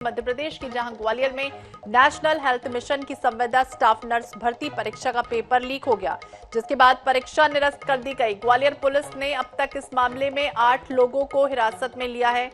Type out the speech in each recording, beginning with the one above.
मध्य प्रदेश की जहां ग्वालियर में नेशनल हेल्थ मिशन की संविदा स्टाफ नर्स भर्ती परीक्षा का पेपर लीक हो गया, जिसके बाद परीक्षा निरस्त कर दी गई। ग्वालियर पुलिस ने अब तक इस मामले में 8 लोगों को हिरासत में लिया है।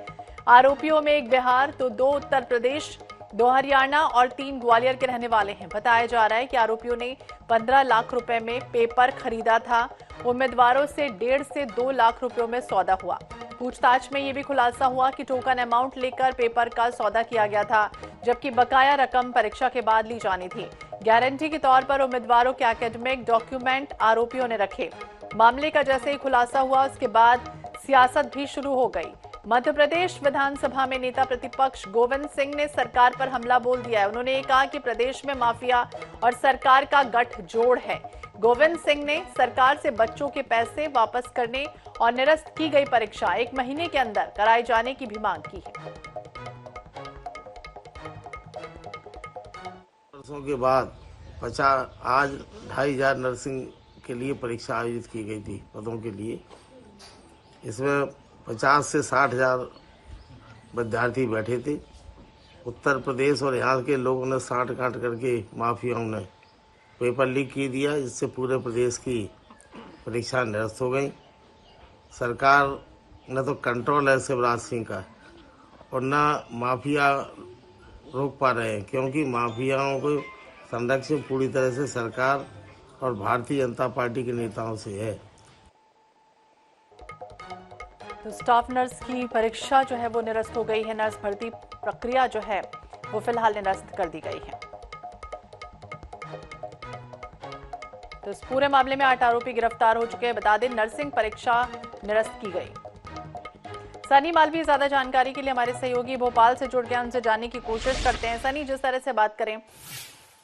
आरोपियों में एक बिहार, तो 2 उत्तर प्रदेश, 2 हरियाणा और 3 ग्वालियर के रहने वाले हैं। बताया जा रहा है कि आरोपियों ने 15 लाख रुपए में पेपर खरीदा था। उम्मीदवारों से 1.5 से 2 लाख रुपयों में सौदा हुआ। पूछताछ में यह भी खुलासा हुआ कि टोकन अमाउंट लेकर पेपर का सौदा किया गया था, जबकि बकाया रकम परीक्षा के बाद ली जानी थी। गारंटी के तौर पर उम्मीदवारों के एकेडमिक डॉक्यूमेंट आरोपियों ने रखे। मामले का जैसे ही खुलासा हुआ, उसके बाद सियासत भी शुरू हो गई। मध्य प्रदेश विधानसभा में नेता प्रतिपक्ष गोविंद सिंह ने सरकार पर हमला बोल दिया है। उन्होंने कहा कि प्रदेश में माफिया और सरकार का गठजोड़ है। गोविंद सिंह ने सरकार से बच्चों के पैसे वापस करने और निरस्त की गई परीक्षा 1 महीने के अंदर कराए जाने की भी मांग की है। वर्षों के बाद आज 2,500 नर्सिंग के लिए परीक्षा आयोजित की गई थी पदों के लिए। इसमें 50 से 60,000 विद्यार्थी बैठे थे। उत्तर प्रदेश और यहाँ के लोगों ने साठ गांठ करके माफियाओं ने पेपर लीक की दिया, जिससे पूरे प्रदेश की परीक्षा निरस्त हो गई। सरकार ने तो कंट्रोल है शिवराज सिंह का, और ना माफिया रोक पा रहे हैं, क्योंकि माफियाओं को संरक्षण पूरी तरह से सरकार और भारतीय जनता पार्टी के नेताओं से है। तो स्टाफ नर्स की परीक्षा जो है वो निरस्त हो गई है। नर्स भर्ती प्रक्रिया जो है वो फिलहाल निरस्त कर दी गई है। तो इस पूरे मामले में 8 आरोपी गिरफ्तार हो चुके हैं। बता दें, नर्सिंग परीक्षा निरस्त की गई। सनी मालवी ज्यादा जानकारी के लिए हमारे सहयोगी भोपाल से जुड़ गए, उनसे जानने की कोशिश करते हैं। सनी, जिस तरह से बात करें,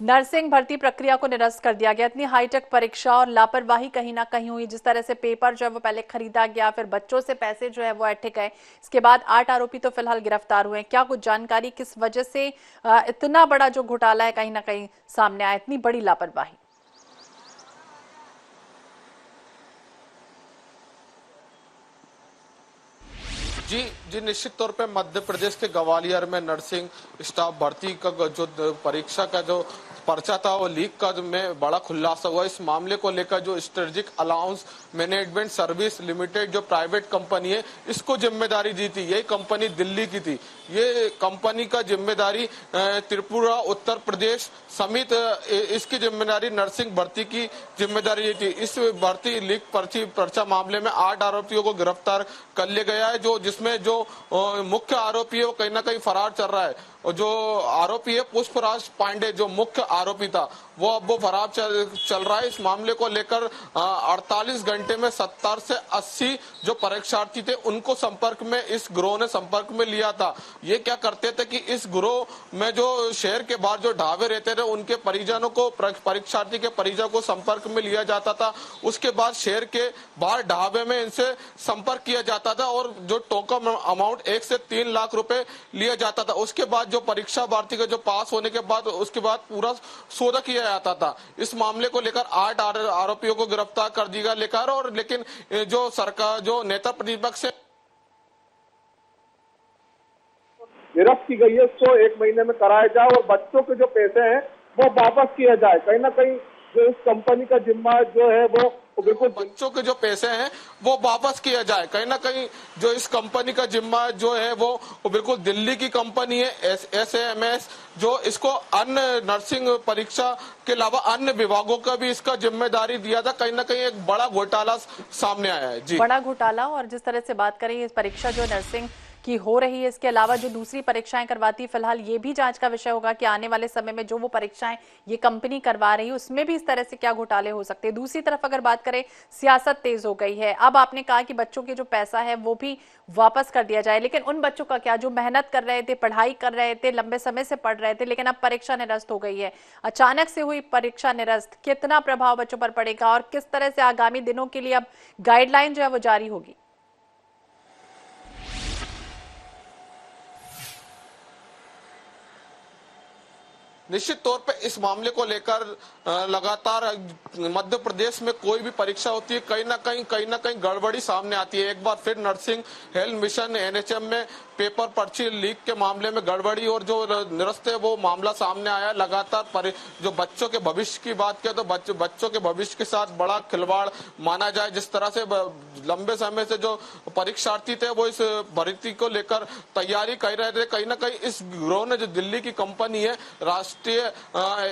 नर्सिंग भर्ती प्रक्रिया को निरस्त कर दिया गया, इतनी हाईटेक परीक्षा और लापरवाही कहीं ना कहीं हुई। जिस तरह से पेपर जो है वो पहले खरीदा गया, फिर बच्चों से पैसे जो है वो ऐंठे गए, इसके बाद 8 आरोपी तो फिलहाल गिरफ्तार हुए हैं। क्या कुछ जानकारी, किस वजह से इतना बड़ा जो घोटाला है कहीं ना कहीं सामने आया, इतनी बड़ी लापरवाही? जी निश्चित तौर पे मध्य प्रदेश के ग्वालियर में नर्सिंग स्टाफ भर्ती का जो परीक्षा का जो पर्चा था वो लीक का में बड़ा खुलासा हुआ। इस मामले को लेकर जो strategic allowance management service limited जो प्राइवेट कंपनी है, इसको जिम्मेदारी दी थी। यही कंपनी दिल्ली की थी। ये कंपनी का जिम्मेदारी त्रिपुरा, उत्तर प्रदेश समेत इसकी जिम्मेदारी नर्सिंग भर्ती की जिम्मेदारी थी। इस भर्ती लीक पर्चा मामले में 8 आरोपियों को गिरफ्तार कर लिया गया है। जिसमें जो मुख्य आरोपी है वो कहीं ना कहीं फरार चल रहा है, और जो आरोपी है पुष्पराज पांडे, जो मुख्य आरोपी था, वो फरार चल रहा है। इस मामले को लेकर 48 घंटे में 70 से 80 जो परीक्षार्थी थे उनको संपर्क में इस गिरोह ने संपर्क में लिया था। ये क्या करते थे कि इस गिरोह में जो शहर के बाहर जो ढाबे रहते थे उनके परिजनों को, परीक्षार्थी के परिजनों को संपर्क में लिया जाता था। उसके बाद शहर के बाहर ढाबे में इनसे संपर्क किया जाता था और जो टोकन अमाउंट 1 से 3 लाख रुपए लिया जाता था। उसके बाद जो परीक्षा भारती का जो पास होने के बाद उसके बाद पूरा सौदा किया जाता था। इस मामले को लेकर 8 आरोपियों को गिरफ्तार कर दिया लेकर, और लेकिन जो सरकार, जो नेता प्रतिपक्ष है, निरस्त की गई है, उसको 1 महीने में कराया जाए और बच्चों के जो पैसे हैं वो वापस किया जाए। कहीं ना कहीं जो इस कंपनी का जिम्मा जो है वो बिल्कुल, बच्चों के जो पैसे हैं वो वापस किया जाए। कहीं ना कहीं जो इस कंपनी का जिम्मा जो है वो बिल्कुल दिल्ली की कंपनी है SAMS, जो इसको अन्य नर्सिंग परीक्षा के अलावा अन्य विभागों का भी इसका जिम्मेदारी दिया था। कहीं ना कहीं एक बड़ा घोटाला सामने आया है। जी, बड़ा घोटाला। और जिस तरह से बात करें, इस परीक्षा जो नर्सिंग की हो रही है, इसके अलावा जो दूसरी परीक्षाएं करवाती है, फिलहाल ये भी जांच का विषय होगा कि आने वाले समय में जो वो परीक्षाएं ये कंपनी करवा रही है उसमें भी इस तरह से क्या घोटाले हो सकते हैं। दूसरी तरफ अगर बात करें, सियासत तेज हो गई है। अब आपने कहा कि बच्चों के जो पैसा है वो भी वापस कर दिया जाए, लेकिन उन बच्चों का क्या जो मेहनत कर रहे थे, पढ़ाई कर रहे थे, लंबे समय से पढ़ रहे थे, लेकिन अब परीक्षा निरस्त हो गई है, अचानक से हुई परीक्षा निरस्त, कितना प्रभाव बच्चों पर पड़ेगा और किस तरह से आगामी दिनों के लिए अब गाइडलाइन जो है वो जारी होगी? निश्चित तौर पे इस मामले को लेकर लगातार मध्य प्रदेश में कोई भी परीक्षा होती है कहीं ना कहीं गड़बड़ी सामने आती है। एक बार फिर नर्सिंग हेल्थ मिशन एनएचएम में पेपर पर्ची लीक के मामले में गड़बड़ी और जो निरस्त है वो मामला सामने आया। लगातार जो बच्चों के भविष्य की बात करें तो बच्चों के भविष्य के साथ बड़ा खिलवाड़ माना जाए। जिस तरह से लंबे समय से जो परीक्षार्थी थे वो इस भर्ती को लेकर तैयारी कर रहे थे, कहीं ना कहीं इस गिरोह ने जो दिल्ली की कंपनी है राष्ट्रीय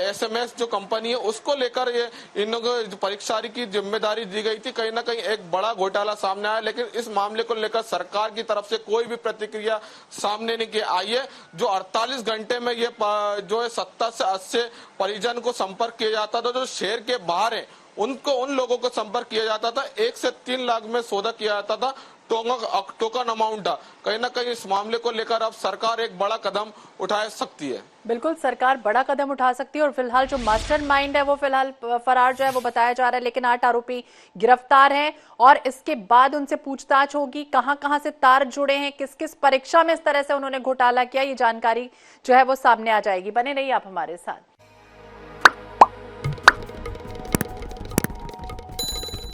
एसएमएस जो कंपनी है उसको लेकर ये इन लोगों परीक्षा की जिम्मेदारी दी गई थी। कहीं ना कहीं एक बड़ा घोटाला सामने आया, लेकिन इस मामले को लेकर सरकार की तरफ से कोई भी प्रतिक्रिया सामने नहीं आई है। जो 48 घंटे में ये जो है 70 से 80 परिजन को संपर्क किया जाता था, जो शहर के बाहर है उन लोगों को संपर्क किया जाता था। 1 से 3 लाख में सौदा किया जाता था, टोकन अमाउंट था। कहीं ना कहीं इस मामले को लेकर अब सरकार एक बड़ा कदम उठा सकती है। बिल्कुल, सरकार बड़ा कदम उठा सकती है और फिलहाल जो मास्टरमाइंड है वो फिलहाल फरार जो है वो बताया जा रहा है, लेकिन 8 आरोपी गिरफ्तार हैं और इसके बाद उनसे पूछताछ होगी। कहां से तार जुड़े हैं, किस किस परीक्षा में इस तरह से उन्होंने घोटाला किया, ये जानकारी जो है वो सामने आ जाएगी। बने रहिए आप हमारे साथ।